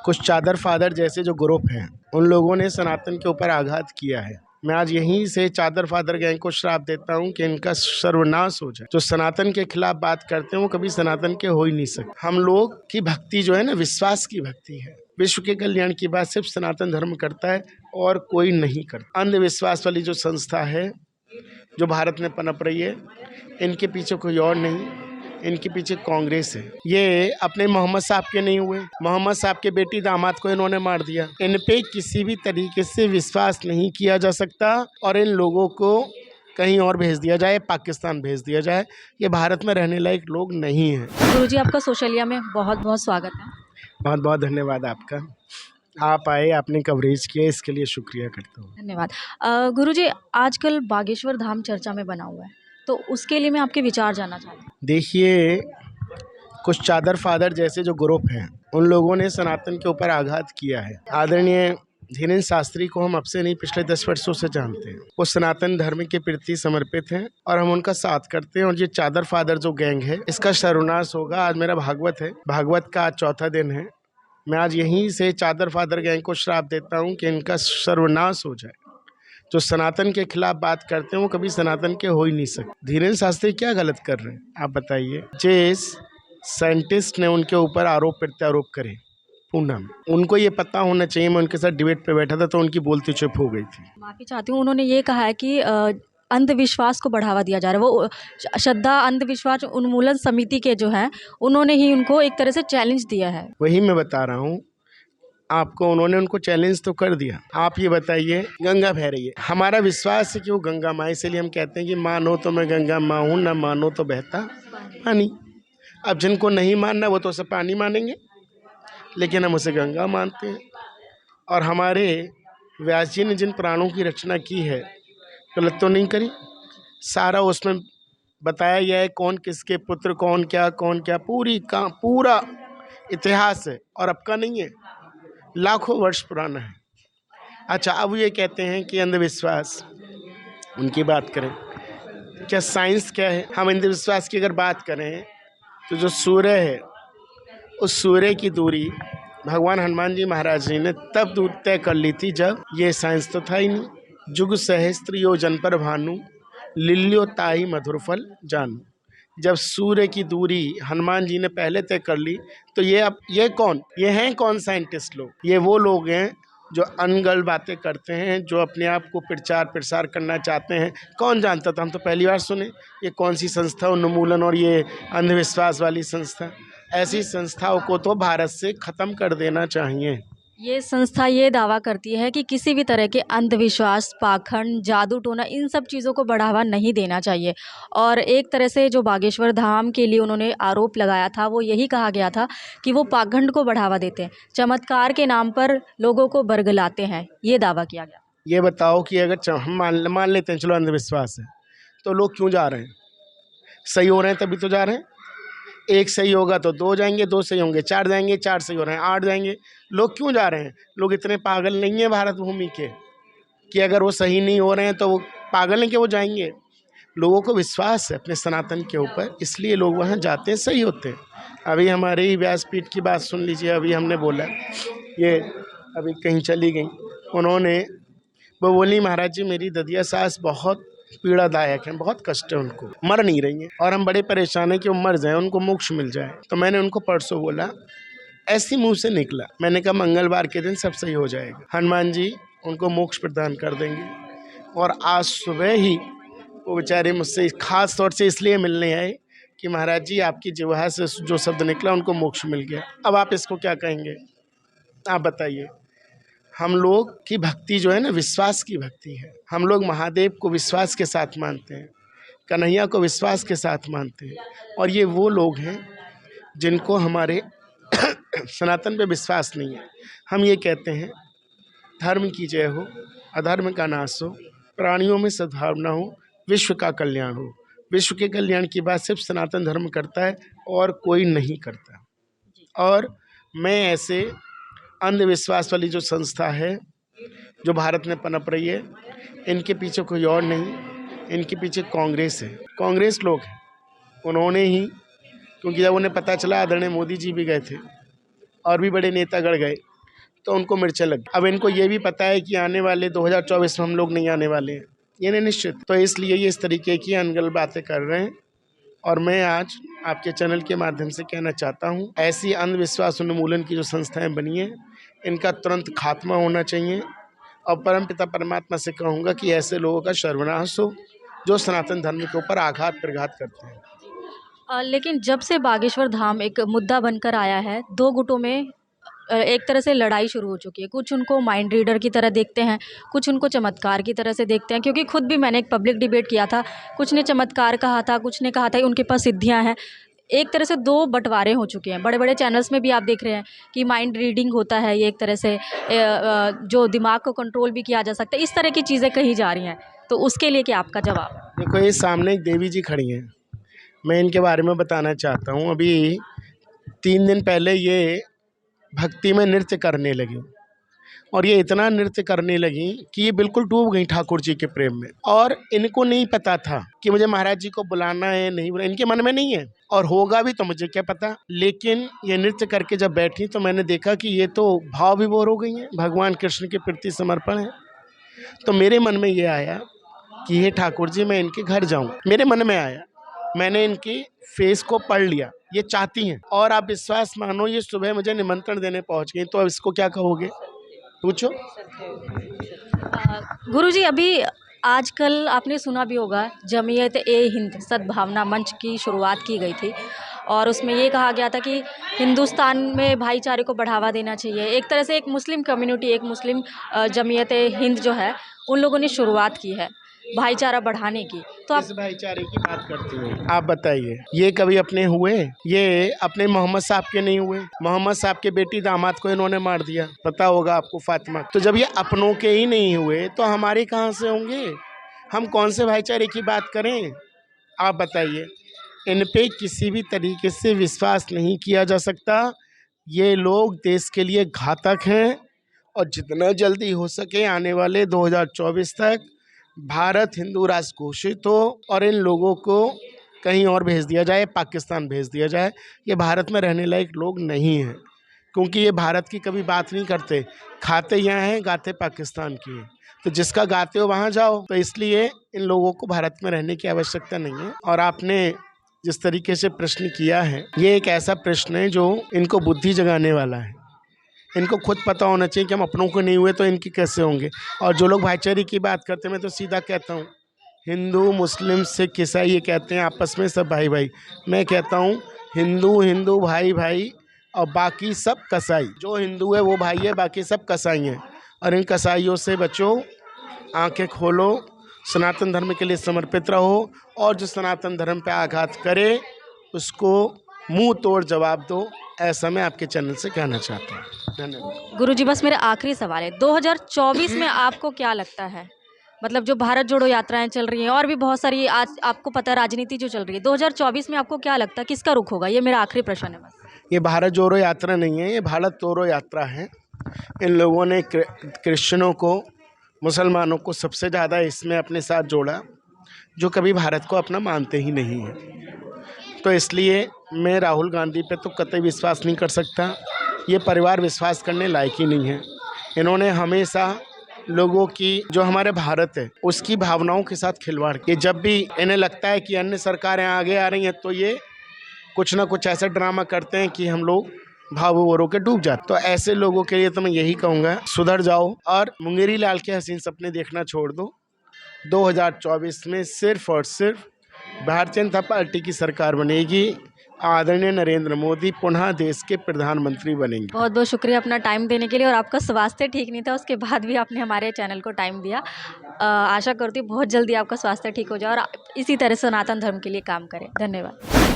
कुछ चादर फादर जैसे जो ग्रुप हैं उन लोगों ने सनातन के ऊपर आघात किया है। मैं आज यहीं से चादर फादर गैंग को श्राप देता हूं कि इनका सर्वनाश हो जाए। जो सनातन के खिलाफ बात करते हैं वो कभी सनातन के हो ही नहीं सकते। हम लोग की भक्ति जो है ना, विश्वास की भक्ति है। विश्व के कल्याण की बात सिर्फ सनातन धर्म करता है और कोई नहीं करता। अंधविश्वास वाली जो संस्था है जो भारत में पनप रही है, इनके पीछे कोई और नहीं, इनके पीछे कांग्रेस है। ये अपने मोहम्मद साहब के नहीं हुए, मोहम्मद साहब के बेटी दामाद को इन्होंने मार दिया। इन पे किसी भी तरीके से विश्वास नहीं किया जा सकता और इन लोगों को कहीं और भेज दिया जाए, पाकिस्तान भेज दिया जाए। ये भारत में रहने लायक लोग नहीं हैं। गुरुजी, आपका सोशलिया में बहुत बहुत स्वागत है। बहुत बहुत धन्यवाद आपका। आप आए, आपने कवरेज किया, इसके लिए शुक्रिया करता हूँ। धन्यवाद। गुरुजी, आजकल बागेश्वर धाम चर्चा में बना हुआ है, तो उसके लिए मैं आपके विचार जानना चाहती हूँ। देखिए, कुछ चादर फादर जैसे जो ग्रुप हैं उन लोगों ने सनातन के ऊपर आघात किया है। आदरणीय धीरेन्द्र शास्त्री को हम अब से नहीं, पिछले 10 वर्षों से जानते हैं। वो सनातन धर्म के प्रति समर्पित हैं और हम उनका साथ करते हैं। और ये चादर फादर जो गैंग है, इसका सर्वनाश होगा। आज मेरा भागवत है, भागवत का आज चौथा दिन है। मैं आज यहीं से चादर फादर गैंग को श्राप देता हूँ कि इनका सर्वनाश हो जाए। जो सनातन के खिलाफ बात करते हैं वो कभी सनातन के हो ही नहीं सकते। धीरेन्द्र शास्त्री क्या गलत कर रहे हैं आप बताइए। जिस साइंटिस्ट ने उनके ऊपर आरोप प्रत्यारोप करे पूना में, उनको ये पता होना चाहिए। मैं उनके साथ डिबेट पे बैठा था तो उनकी बोलती चुप हो गई थी। माफ़ी चाहती हूँ, उन्होंने ये कहा है कि अंधविश्वास को बढ़ावा दिया जा रहा है। वो श्रद्धा अंधविश्वास उन्मूलन समिति के जो हैं, उन्होंने ही उनको एक तरह से चैलेंज दिया है। वही मैं बता रहा हूँ आपको, उन्होंने उनको चैलेंज तो कर दिया। आप ये बताइए, गंगा बह रही है, हमारा विश्वास है कि वो गंगा माँ, इसलिए हम कहते हैं कि मानो तो मैं गंगा माँ हूँ, ना मानो तो बहता पानी। अब जिनको नहीं मानना वो तो उसे पानी मानेंगे, लेकिन हम उसे गंगा मानते हैं। और हमारे व्यास जी ने जिन पुराणों की रचना की है, गलत तो नहीं करी। सारा उसमें बताया गया है कौन किसके पुत्र, कौन क्या पूरा इतिहास है और अब का नहीं है, लाखों वर्ष पुराना है। अच्छा, अब ये कहते हैं कि अंधविश्वास, उनकी बात करें, क्या साइंस क्या है? हम अंधविश्वास की अगर बात करें तो जो सूर्य है, उस सूर्य की दूरी भगवान हनुमान जी महाराज जी ने तब दूर तय कर ली थी जब ये साइंस तो था ही नहीं। जुग सहस्त्र योजन पर भानु, लिल्यो ताही मधुर फल जानू। जब सूर्य की दूरी हनुमान जी ने पहले तय कर ली तो ये कौन, ये हैं कौन साइंटिस्ट लोग? ये वो लोग हैं जो अनगढ़ बातें करते हैं, जो अपने आप को प्रचार प्रसार करना चाहते हैं। कौन जानता था? हम तो पहली बार सुने ये कौन सी संस्था उन्मूलन और ये अंधविश्वास वाली संस्था। ऐसी संस्थाओं को तो भारत से ख़त्म कर देना चाहिए। ये संस्था ये दावा करती है कि किसी भी तरह के अंधविश्वास, पाखंड, जादू टोना, इन सब चीज़ों को बढ़ावा नहीं देना चाहिए। और एक तरह से जो बागेश्वर धाम के लिए उन्होंने आरोप लगाया था, वो यही कहा गया था कि वो पाखंड को बढ़ावा देते हैं, चमत्कार के नाम पर लोगों को बरगलाते हैं, ये दावा किया गया। ये बताओ कि अगर हम मान लेते हैं चलो अंधविश्वास है, तो लोग क्यों जा रहे हैं? सही हो रहे हैं तभी तो जा रहे हैं। एक सही होगा तो 2 जाएंगे, 2 सही होंगे 4 जाएंगे, 4 सही हो रहे हैं 8 जाएंगे। लोग क्यों जा रहे हैं? लोग इतने पागल नहीं हैं भारत भूमि के कि अगर वो सही नहीं हो रहे हैं तो वो पागल हैं कि वो जाएंगे। लोगों को विश्वास है अपने सनातन के ऊपर, इसलिए लोग वहाँ जाते हैं, सही होते हैं। अभी हमारे ही व्यासपीठ की बात सुन लीजिए। अभी हमने बोला, ये अभी कहीं चली गई, उन्होंने वो बोली महाराज जी मेरी ददिया सास बहुत पीड़ादायक है, बहुत कष्ट है उनको, मर नहीं रही हैं और हम बड़े परेशान हैं कि वो मर जाए, उनको मोक्ष मिल जाए। तो मैंने उनको परसों बोला, ऐसी मुंह से निकला, मैंने कहा मंगलवार के दिन सब सही हो जाएगा, हनुमान जी उनको मोक्ष प्रदान कर देंगे। और आज सुबह ही वो बेचारे मुझसे खास तौर से इसलिए मिलने आए कि महाराज जी आपकी जिह्वा से जो शब्द निकला उनको मोक्ष मिल गया। अब आप इसको क्या कहेंगे? आप बताइए। हम लोग की भक्ति जो है ना, विश्वास की भक्ति है। हम लोग महादेव को विश्वास के साथ मानते हैं, कन्हैया को विश्वास के साथ मानते हैं। और ये वो लोग हैं जिनको हमारे सनातन पे विश्वास नहीं है। हम ये कहते हैं धर्म की जय हो, अधर्म का नाश हो, प्राणियों में सद्भावना हो, विश्व का कल्याण हो। विश्व के कल्याण की बात सिर्फ सनातन धर्म करता है और कोई नहीं करता। और मैं ऐसे अंधविश्वास वाली जो संस्था है जो भारत में पनप रही है, इनके पीछे कोई और नहीं, इनके पीछे कांग्रेस है। कांग्रेस लोग हैं, उन्होंने ही, क्योंकि जब उन्हें पता चला, आदरणीय मोदी जी भी गए थे और भी बड़े नेतागण गए तो उनको मिर्चें लग। अब इनको ये भी पता है कि आने वाले 2024 में हम लोग नहीं आने वाले हैं, ये नहीं निश्चित, तो इसलिए ये इस तरीके की अनगल बातें कर रहे हैं। और मैं आज आपके चैनल के माध्यम से कहना चाहता हूँ, ऐसी अंधविश्वास उन्मूलन की जो संस्थाएं बनी हैं, इनका तुरंत खात्मा होना चाहिए। और परमपिता परमात्मा से कहूँगा कि ऐसे लोगों का सर्वनाश हो जो सनातन धर्म के ऊपर आघात प्रघात करते हैं। लेकिन जब से बागेश्वर धाम एक मुद्दा बनकर आया है, दो गुटों में एक तरह से लड़ाई शुरू हो चुकी है। कुछ उनको माइंड रीडर की तरह देखते हैं, कुछ उनको चमत्कार की तरह से देखते हैं, क्योंकि खुद भी मैंने एक पब्लिक डिबेट किया था, कुछ ने चमत्कार कहा था, कुछ ने कहा था उनके पास सिद्धियां हैं। एक तरह से दो बंटवारे हो चुके हैं। बड़े बड़े चैनल्स में भी आप देख रहे हैं कि माइंड रीडिंग होता है, ये एक तरह से जो दिमाग को कंट्रोल भी किया जा सकता है, इस तरह की चीज़ें कही जा रही हैं। तो उसके लिए क्या आपका जवाब? देखो, ये सामने एक देवी जी खड़ी हैं, मैं इनके बारे में बताना चाहता हूँ। अभी 3 दिन पहले ये भक्ति में नृत्य करने लगी, और ये इतना नृत्य करने लगी कि ये बिल्कुल डूब गई ठाकुर जी के प्रेम में। और इनको नहीं पता था कि मुझे महाराज जी को बुलाना है, नहीं बुलाना, इनके मन में नहीं है, और होगा भी तो मुझे क्या पता। लेकिन ये नृत्य करके जब बैठी तो मैंने देखा कि ये तो भाव विभोर हो गई हैं, भगवान कृष्ण के प्रति समर्पण है। तो मेरे मन में ये आया कि ये ठाकुर जी मैं इनके घर जाऊं। मेरे मन में आया, मैंने इनकी फेस को पढ़ लिया, ये चाहती हैं। और आप विश्वास मानो, ये सुबह मुझे निमंत्रण देने पहुंच गई। तो अब इसको क्या कहोगे, पूछो। गुरुजी, अभी आजकल आपने सुना भी होगा, जमीयत ए हिंद सद्भावना मंच की शुरुआत की गई थी, और उसमें ये कहा गया था कि हिंदुस्तान में भाईचारे को बढ़ावा देना चाहिए। एक तरह से एक मुस्लिम कम्युनिटी, एक मुस्लिम जमीयत ए हिंद जो है, उन लोगों ने शुरुआत की है भाईचारा बढ़ाने की। तो आप किस भाईचारे की बात करते हैं, आप बताइए। ये कभी अपने हुए? ये अपने मोहम्मद साहब के नहीं हुए। मोहम्मद साहब के बेटी दामाद को इन्होंने मार दिया, पता होगा आपको, फातिमा। तो जब ये अपनों के ही नहीं हुए तो हमारे कहाँ से होंगे? हम कौन से भाईचारे की बात करें, आप बताइए। इन पे किसी भी तरीके से विश्वास नहीं किया जा सकता। ये लोग देश के लिए घातक हैं, और जितना जल्दी हो सके आने वाले 2024 तक भारत हिंदू राष्ट्र घोषित हो, और इन लोगों को कहीं और भेज दिया जाए, पाकिस्तान भेज दिया जाए। ये भारत में रहने लायक लोग नहीं हैं, क्योंकि ये भारत की कभी बात नहीं करते, खाते यहाँ हैं, गाते पाकिस्तान की हैं। तो जिसका गाते हो वहाँ जाओ। तो इसलिए इन लोगों को भारत में रहने की आवश्यकता नहीं है। और आपने जिस तरीके से प्रश्न किया है, ये एक ऐसा प्रश्न है जो इनको बुद्धि जगाने वाला है। इनको खुद पता होना चाहिए कि हम अपनों को नहीं हुए तो इनकी कैसे होंगे। और जो लोग भाईचारे की बात करते हैं, मैं तो सीधा कहता हूँ, हिंदू मुस्लिम सिख ईसाई ये कहते हैं आपस में सब भाई भाई। मैं कहता हूँ हिंदू हिंदू भाई भाई, और बाकी सब कसाई। जो हिंदू है वो भाई है, बाकी सब कसाई हैं। और इन कसाईयों से बचो, आंखें खोलो, सनातन धर्म के लिए समर्पित रहो, और जो सनातन धर्म पे आघात करे उसको मुंह तोड़ जवाब दो। ऐसा मैं आपके चैनल से कहना चाहता हूँ। धन्यवाद। गुरुजी, बस मेरा आखिरी सवाल है, 2024 में आपको क्या लगता है, मतलब जो भारत जोड़ो यात्राएं चल रही हैं और भी बहुत सारी, आज आपको पता है राजनीति जो चल रही है, 2024 में आपको क्या लगता है किसका रुख होगा? ये मेरा आखिरी प्रश्न है बस। ये भारत जोड़ो यात्रा नहीं है, ये भारत तोड़ो यात्रा है। इन लोगों ने क्रिश्चियनों को, मुसलमानों को सबसे ज़्यादा इसमें अपने साथ जोड़ा, जो कभी भारत को अपना मानते ही नहीं है। तो इसलिए मैं राहुल गांधी पे तो कतई विश्वास नहीं कर सकता। ये परिवार विश्वास करने लायक ही नहीं है। इन्होंने हमेशा लोगों की, जो हमारे भारत है, उसकी भावनाओं के साथ खिलवाड़ किया। जब भी इन्हें लगता है कि अन्य सरकारें आगे आ रही हैं, तो ये कुछ ना कुछ ऐसा ड्रामा करते हैं कि हम लोग भाव विभोर के डूब जाते। तो ऐसे लोगों के लिए तो मैं यही कहूँगा, सुधर जाओ और मुंगेरी लाल के हसीन सपने देखना छोड़ दो। 2024 में सिर्फ और सिर्फ भारतीय जनता पार्टी की सरकार बनेगी। आदरणीय नरेंद्र मोदी पुनः देश के प्रधानमंत्री बनेंगे। बहुत बहुत शुक्रिया अपना टाइम देने के लिए। और आपका स्वास्थ्य ठीक नहीं था, उसके बाद भी आपने हमारे चैनल को टाइम दिया। आशा करती हूँ बहुत जल्दी आपका स्वास्थ्य ठीक हो जाए और इसी तरह सनातन धर्म के लिए काम करें। धन्यवाद।